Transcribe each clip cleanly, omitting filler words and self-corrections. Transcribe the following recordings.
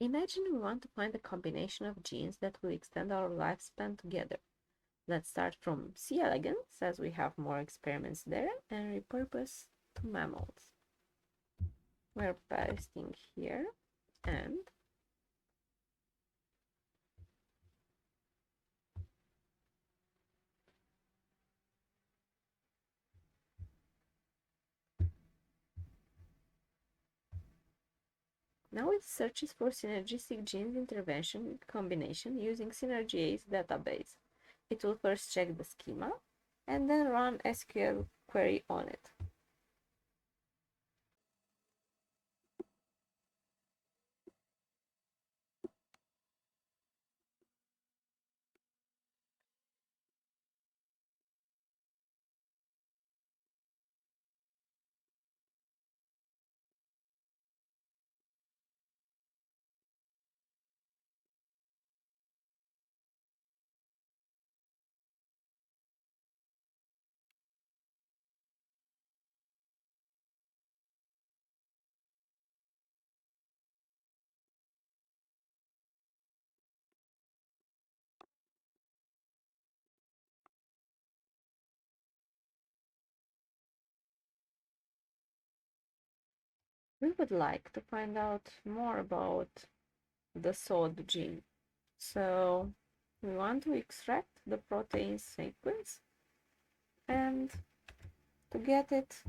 Imagine we want to find a combination of genes that will extend our lifespan together. Let's start from C. elegans, as we have more experiments there, and repurpose to mammals. We're pasting here, and now it searches for synergistic genes intervention combination using Synergy-A's database. It will first check the schema and then run SQL query on it. We would like to find out more about the SOD gene. So we want to extract the protein sequence and to get it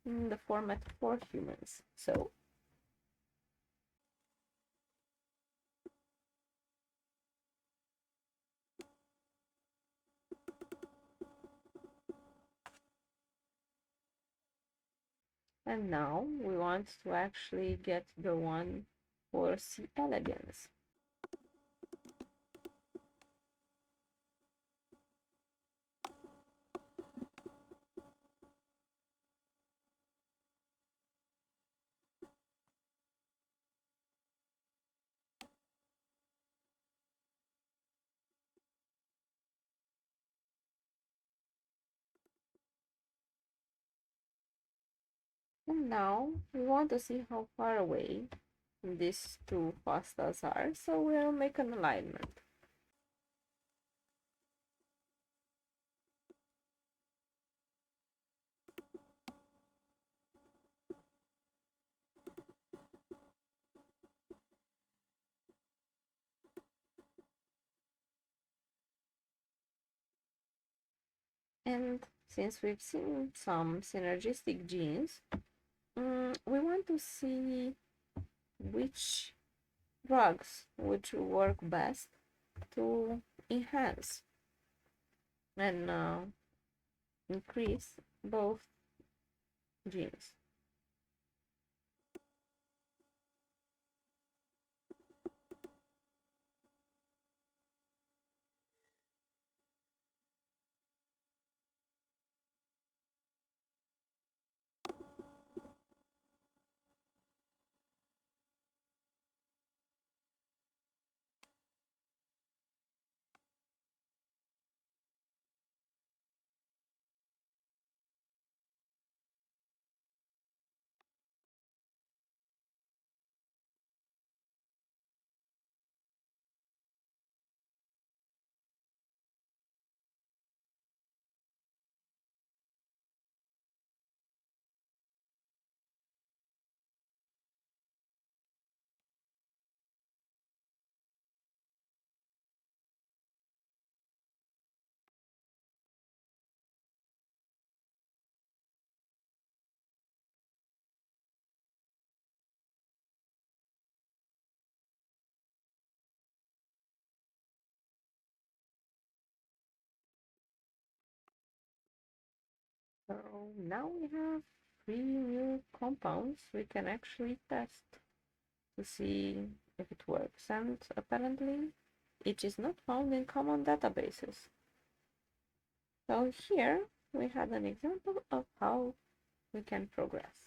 in the format for humans. So and now we want to actually get the one for C. elegans. And now we want to see how far away these two pastas are, so we'll make an alignment. And since we've seen some synergistic genes, we want to see which drugs would work best to enhance and increase both genes. So now we have 3 new compounds we can actually test to see if it works, and apparently it is not found in common databases. So here we had an example of how we can progress.